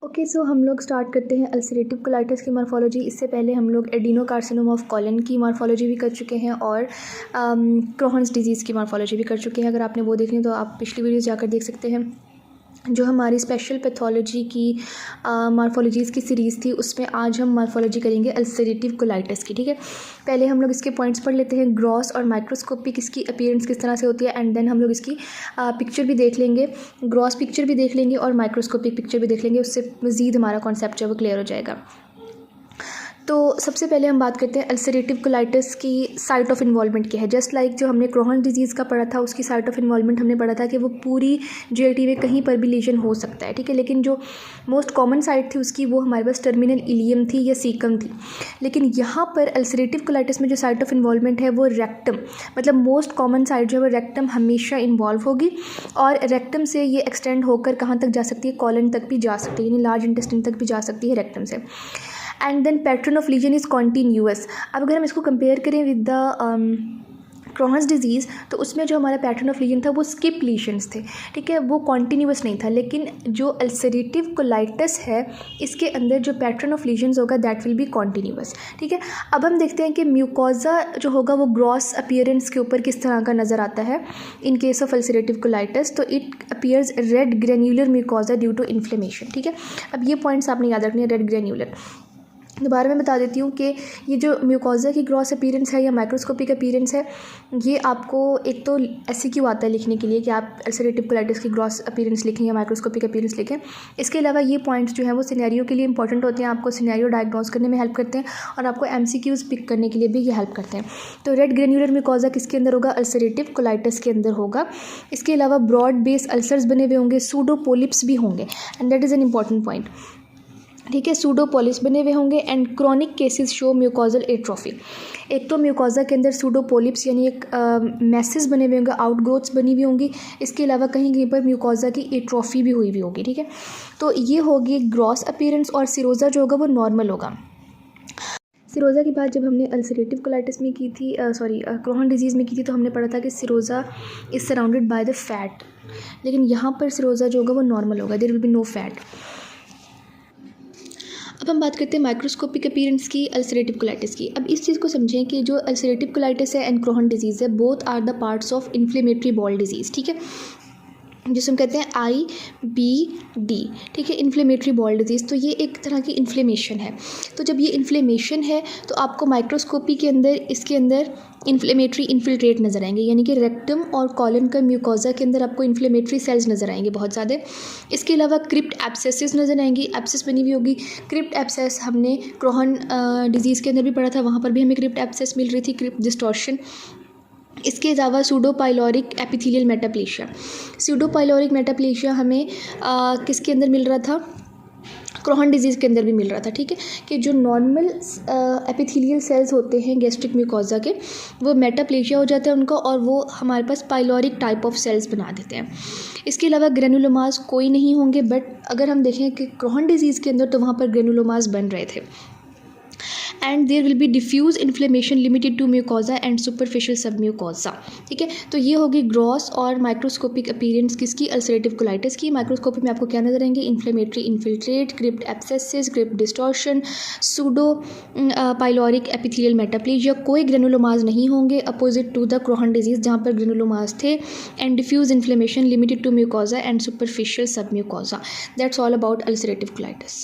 Okay, सो हम लोग start करते हैं अल्सरेटिव कोलाइटिस की मॉर्फोलॉजी। इससे पहले हम लोग एडिनोकार्सिनोमा ऑफ कॉलन की मॉर्फोलॉजी भी कर चुके हैं और क्रोहन्स डिजीज़ की मॉर्फोलॉजी भी कर चुके हैं। अगर आपने वो देखनी तो आप पिछली वीडियोस जाकर देख सकते हैं। जो हमारी स्पेशल पैथोलॉजी की मॉर्फोलॉजीज़ की सीरीज़ थी, उसमें आज हम मॉर्फोलॉजी करेंगे अल्सरेटिव कोलाइटिस की। ठीक है, पहले हम लोग इसके पॉइंट्स पढ़ लेते हैं। ग्रॉस और माइक्रोस्कोपिक इसकी अपीयरेंस किस तरह से होती है, एंड देन हम लोग इसकी पिक्चर भी देख लेंगे, ग्रॉस पिक्चर भी देख लेंगे और माइक्रोस्कोपिक पिक्चर भी देख लेंगे। उससे मज़ीद हमारा कॉन्सेप्ट जो है वो क्लियर हो जाएगा। तो सबसे पहले हम बात करते हैं अल्सरेटिव कोलाइटिस की साइट ऑफ इन्वॉल्वमेंट क्या है। जस्ट लाइक जो हमने क्रोहन डिजीज़ का पढ़ा था, उसकी साइट ऑफ इन्वॉल्वमेंट हमने पढ़ा था कि वो पूरी जीआईटी में कहीं पर भी लीजन हो सकता है। ठीक है, लेकिन जो मोस्ट कॉमन साइट थी उसकी वो हमारे पास टर्मिनल इलियम थी या सीकम थी। लेकिन यहाँ पर अल्सरेटिव कोलाइटिस में जो साइट ऑफ इन्वॉल्वमेंट है वो रेक्टम, मतलब मोस्ट कॉमन साइट जो है वो रेक्टम हमेशा इन्वॉल्व होगी और रेक्टम से ये एक्सटेंड होकर कहाँ तक जा सकती है, कॉलन तक भी जा सकती है, यानी लार्ज इंटेस्टाइन तक भी जा सकती है रेक्टम से। And then pattern of lesion is continuous. अब अगर हम इसको कंपेयर करें विद द क्रोहन्स डिजीज़, तो उसमें जो हमारा पैटर्न ऑफ लीजन था वो स्किप लीजन्स थे। ठीक है, वो कॉन्टीन्यूअस नहीं था। लेकिन जो अल्सरेटिव कोलाइटिस है, इसके अंदर जो पैटर्न ऑफ लीजन्स होगा दैट विल बी कॉन्टीन्यूअस। ठीक है, अब हम देखते हैं कि म्यूकोजा जो होगा वो ग्रॉस अपीयरेंस के ऊपर किस तरह का नज़र आता है in case of ulcerative colitis. तो it appears red granular mucosa due to inflammation. ठीक है, अब ये पॉइंट्स आपने याद रखने हैं, रेड ग्रेन्यूलर। दोबारा मैं बता देती हूँ कि ये जो म्यूकोजा की ग्रॉस अपीयरेंस है या माइक्रोस्कोपिक अपीयरेंस है, ये आपको एक तो ऐसे क्यों आता है लिखने के लिए कि आप अल्सरेटिव कोलाइटिस की ग्रॉस अपीयरेंस लिखें या माइक्रोस्कोपिक अपीयरेंस लिखें। इसके अलावा ये पॉइंट्स जो हैं वो सिनेरियो के लिए इंपॉर्टेंट होते हैं, आपको सिनेरियो डायग्नोस करने में हेल्प करते हैं और आपको एमसीक्यूज़ पिक करने के लिए भी ये हेल्प करते हैं। तो रेड ग्रेन्यूलर म्यूकोजा किसके अंदर होगा, अल्सरेटिव कोलाइटिस के अंदर होगा। इसके अलावा ब्रॉड बेस अल्सर्स बने हुए होंगे, सूडो पोलिप्स भी होंगे, and that is an important point. ठीक है, सूडो पोलिप्स बने हुए होंगे and chronic cases show mucosal atrophy. एक तो म्यूकोजा के अंदर सूडो पोलिप्स यानी एक मैसेज बने हुए होंगे, आउटग्रोथ्स बनी हुई होंगी। इसके अलावा कहीं कहीं पर म्यूकोजा की एट्रोफी भी हुई होगी। ठीक है, तो ये होगी ग्रॉस अपीयरेंस और सिरोजा जो होगा वो नॉर्मल होगा। सिरोजा की बात जब हमने अल्सरेटिव कोलाइटिस में की थी, क्रोहन डिजीज़ में की थी, तो हमने पढ़ा था कि serosa is surrounded by the fat. लेकिन यहाँ पर सिरोजा जो होगा वो नॉर्मल होगा, there will be no fat. अब हम बात करते हैं माइक्रोस्कोपिक अपीयरेंस की अल्सरेटिव कोलाइटिस की। अब इस चीज़ को समझें कि जो अल्सरेटिव कोलाइटिस है एंड क्रोहन डिजीज़ है, both are the parts of inflammatory bowel disease. ठीक है, जिसे हम कहते हैं IBD। ठीक है, इन्फ्लेमेटरी बॉल डिजीज़। तो ये एक तरह की इन्फ्लेमेशन है। तो जब ये इन्फ्लेमेशन है तो आपको माइक्रोस्कोपी के अंदर इसके अंदर इन्फ्लेमेटरी इन्फिल्ट्रेट नज़र आएंगे, यानी कि रेक्टम और कॉलन का म्यूकोजा के अंदर आपको इन्फ्लेमेटरी सेल्स नज़र आएंगे बहुत ज़्यादा। इसके अलावा क्रिप्ट एब्सेसिस नज़र आएंगी, एब्सेस बनी हुई होगी। क्रिप्ट एब्सेस हमने क्रोहन डिजीज़ के अंदर भी पढ़ा था, वहाँ पर भी हमें क्रिप्ट एब्सेस मिल रही थी, क्रिप्ट डिस्टॉर्शन। इसके अलावा सूडोपाइलोरिक एपिथेलियल मेटाप्लेशिया। सूडोपाइलोरिक मेटाप्लेशिया हमें किसके अंदर मिल रहा था, क्रोहन डिजीज़ के अंदर भी मिल रहा था। ठीक है, कि जो नॉर्मल एपिथेलियल सेल्स होते हैं गैस्ट्रिक म्यूकोजा के, वो मेटाप्लेशिया हो जाता है उनका और वो हमारे पास पाइलोरिक टाइप ऑफ सेल्स बना देते हैं। इसके अलावा ग्रेनुलोमास कोई नहीं होंगे, बट अगर हम देखें कि क्रोहन डिजीज़ के अंदर तो वहाँ पर ग्रेनुलोमास बन रहे थे। And there will be diffuse inflammation limited to mucosa and superficial submucosa. ठीक है, तो ये होगी ग्रॉस और माइक्रोस्कोपिक अपीयरेंस किसकी, अल्सरेटिव कोलाइटिस की। माइक्रोस्कोपी में आपको क्या नजर आएंगे, inflammatory infiltrate, crypt abscesses, crypt distortion, pseudo pyloric epithelial metaplasia. कोई ग्रेनुलोमास नहीं होंगे opposite to the Crohn disease जहाँ पर ग्रेनुलोमास थे। And diffuse inflammation limited to mucosa and superficial submucosa. That's all about ulcerative colitis.